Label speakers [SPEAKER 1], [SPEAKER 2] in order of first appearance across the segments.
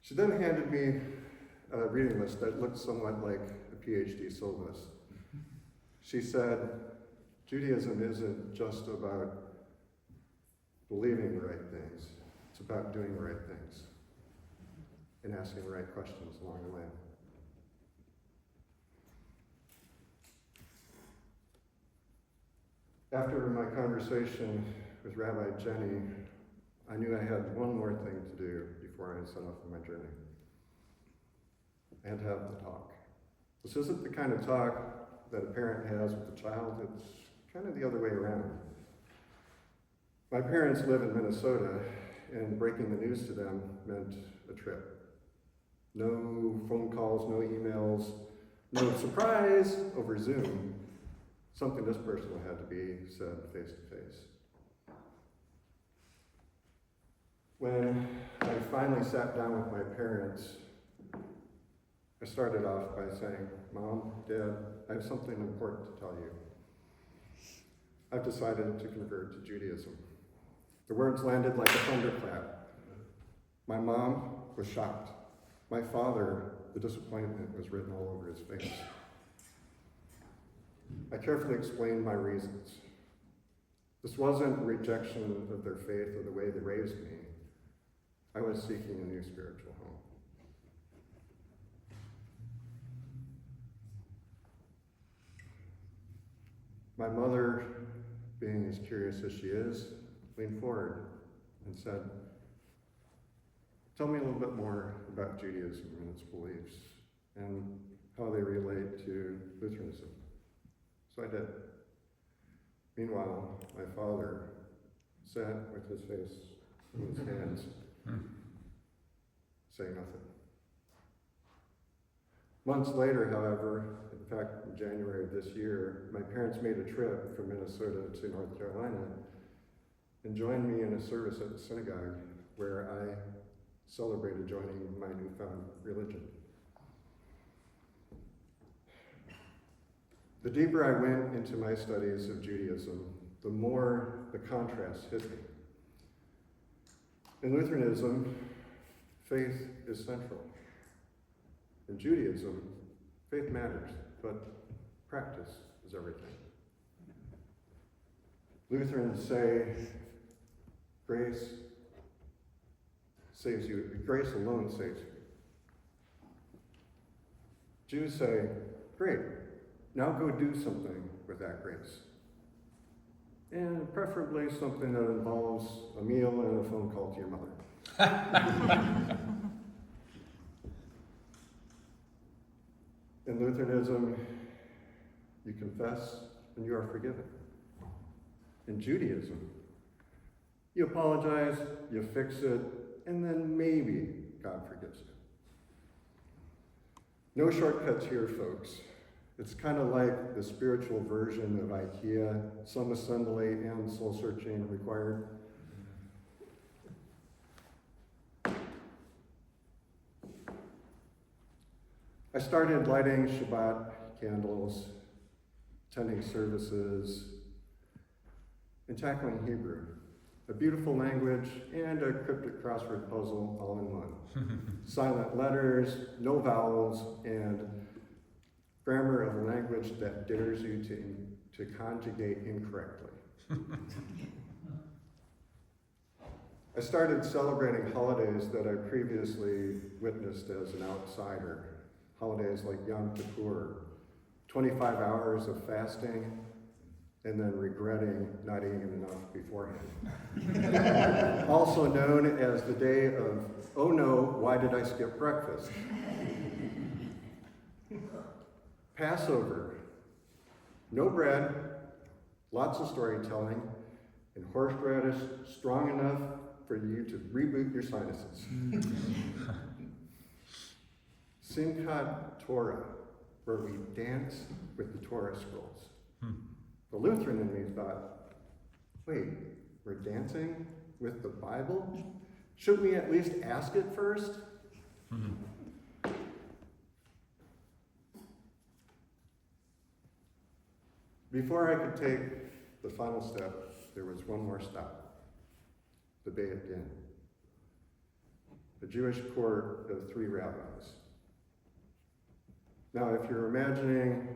[SPEAKER 1] She then handed me a reading list that looked somewhat like a PhD syllabus. She said, Judaism isn't just about believing the right things, it's about doing the right things and asking the right questions along the way. After my conversation with Rabbi Jenny, I knew I had one more thing to do before I set off on my journey. I had to have the talk. This isn't the kind of talk that a parent has with a child, it's kind of the other way around. My parents live in Minnesota, and breaking the news to them meant a trip. No phone calls, no emails, no surprise over Zoom. Something this personal had to be said face to face. When I finally sat down with my parents, I started off by saying, Mom, Dad, I have something important to tell you. I've decided to convert to Judaism. The words landed like a thunderclap. My mom was shocked. My father, the disappointment was written all over his face. I carefully explained my reasons. This wasn't a rejection of their faith or the way they raised me. I was seeking a new spiritual home. My mother, being as curious as she is, leaned forward and said, tell me a little bit more about Judaism and its beliefs and how they relate to Lutheranism. So I did. Meanwhile, my father sat with his face in his hands, saying nothing. Months later, however, in fact, in January of this year, my parents made a trip from Minnesota to North Carolina and joined me in a service at the synagogue where I celebrated joining my newfound religion. The deeper I went into my studies of Judaism, the more the contrast hit me. In Lutheranism, faith is central. In Judaism, faith matters, but practice is everything. Lutherans say grace saves you, grace alone saves you. Jews say, great, now go do something with that grace. And preferably something that involves a meal and a phone call to your mother. In Lutheranism, you confess and you are forgiven. In Judaism, you apologize, you fix it, and then maybe God forgives you. No shortcuts here, folks. It's kind of like the spiritual version of IKEA, some assembly and soul searching required. I started lighting Shabbat candles, attending services, and tackling Hebrew, a beautiful language and a cryptic crossword puzzle all in one. Silent letters, no vowels, and grammar of a language that dares you to conjugate incorrectly. I started celebrating holidays that I previously witnessed as an outsider. Holidays like Yom Kippur, 25 hours of fasting, and then regretting not eating enough beforehand. Also known as the day of, oh no, why did I skip breakfast? Passover, no bread, lots of storytelling, and horseradish strong enough for you to reboot your sinuses. Simchat Torah, where we dance with the Torah scrolls. The Lutheran in me thought, wait, we're dancing with the Bible? Shouldn't we at least ask it first? Before I could take the final step, there was one more stop, the Beit Din. a Jewish court of 3 rabbis. Now, if you're imagining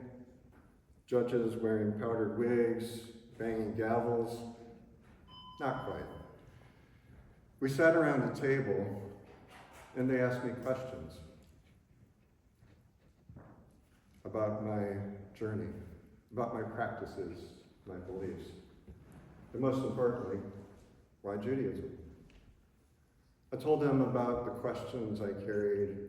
[SPEAKER 1] judges wearing powdered wigs, banging gavels, not quite. We sat around a table and they asked me questions about my journey, about my practices, my beliefs, and most importantly, why Judaism? I told them about the questions I carried,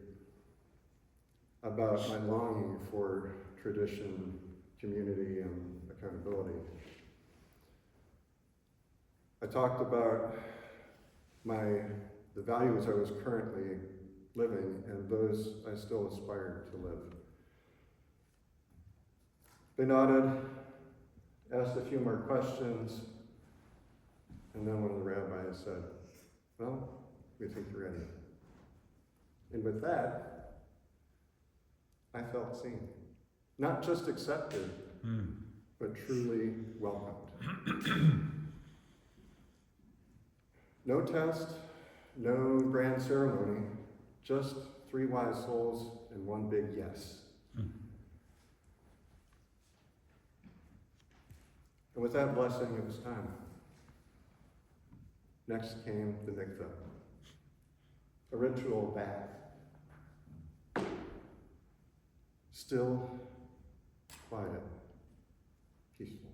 [SPEAKER 1] about my longing for tradition, community, and accountability. I talked about the values I was currently living and those I still aspire to live. They nodded, asked a few more questions, and then one of the rabbis said, "Well, we think you're ready." And with that, I felt seen. Not just accepted, but truly welcomed. No test, no grand ceremony, just 3 wise souls and 1 big yes. And with that blessing, it was time. Next came the mikveh, a ritual bath. Still, quiet, peaceful,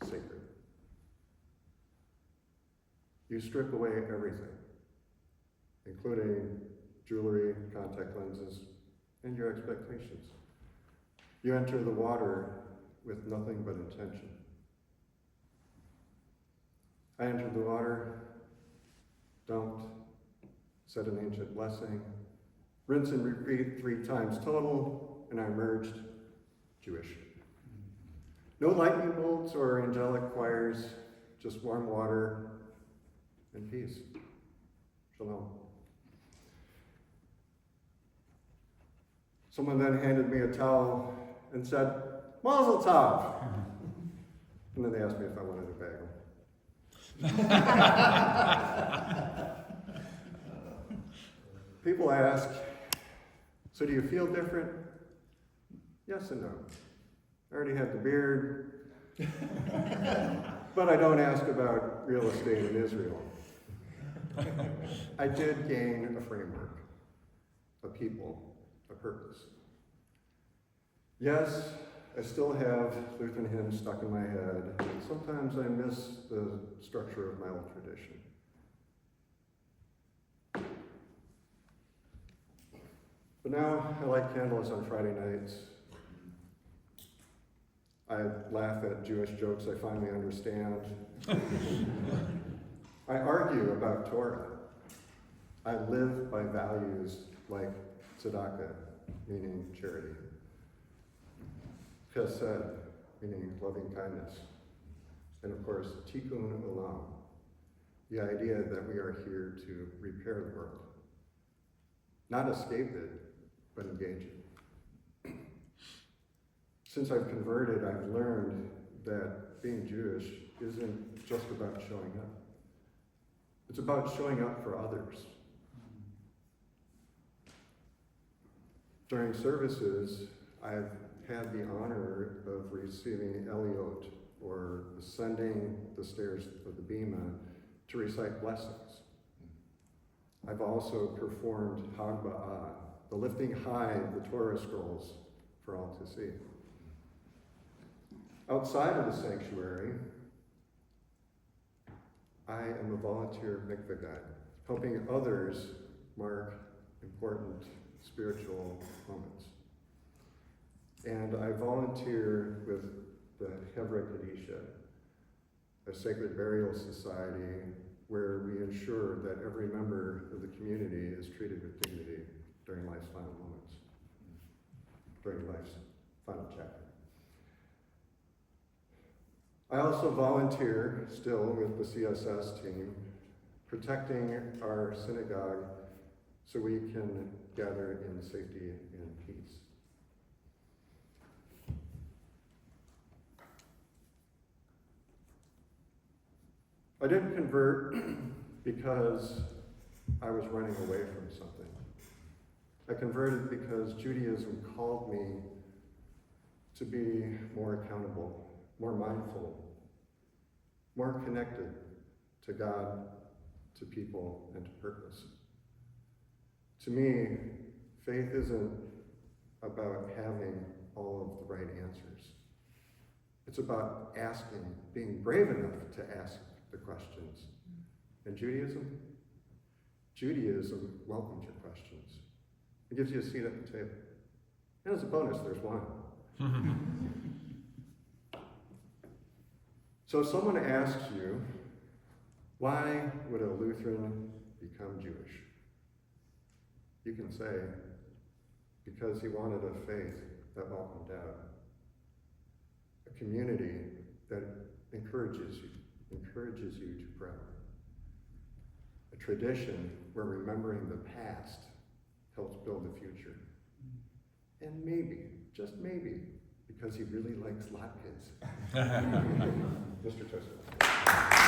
[SPEAKER 1] sacred. You strip away everything, including jewelry, contact lenses, and your expectations. You enter the water with nothing but intention. I entered the water, dunked, said an ancient blessing, rinse and repeat 3 times total, and I emerged Jewish. No lightning bolts or angelic choirs, just warm water and peace. Shalom. Someone then handed me a towel and said, "Mazel tov." And then they asked me if I wanted a bagel. People ask, "So do you feel different?" Yes and no. I already had the beard, but I don't ask about real estate in Israel. I did gain a framework, a people, a purpose. Yes, I still have Lutheran hymns stuck in my head, and sometimes I miss the structure of my old tradition. But now I light candles on Friday nights. I laugh at Jewish jokes I finally understand. I argue about Torah. I live by values like tzedakah, meaning charity. Chesed, meaning loving kindness. And of course, tikkun olam, the idea that we are here to repair the world. Not escape it, but engage it. Since I've converted, I've learned that being Jewish isn't just about showing up. It's about showing up for others. During services, I've had the honor of receiving Eliot, or ascending the stairs of the Bema, to recite blessings. I've also performed Hagba'ah, the lifting high of the Torah scrolls for all to see. Outside of the sanctuary, I am a volunteer mikveh guide, helping others mark important spiritual moments. And I volunteer with the Hebra Kadisha, a sacred burial society where we ensure that every member of the community is treated with dignity during life's final moments, during life's final chapter. I also volunteer still with the CSS team, protecting our synagogue so we can gather in safety and peace. I didn't convert because I was running away from something. I converted because Judaism called me to be more accountable, more mindful, more connected to God, to people, and to purpose. To me, faith isn't about having all of the right answers. It's about asking, being brave enough to ask the questions. And Judaism welcomes your questions. It gives you a seat at the table. And as a bonus, there's wine. So if someone asks you, why would a Lutheran become Jewish? You can say, because he wanted a faith that welcomed out, a community that encourages you to pray, a tradition where remembering the past helps build the future, and maybe, just maybe, because he really likes Latkes. Mr. Toastmaster.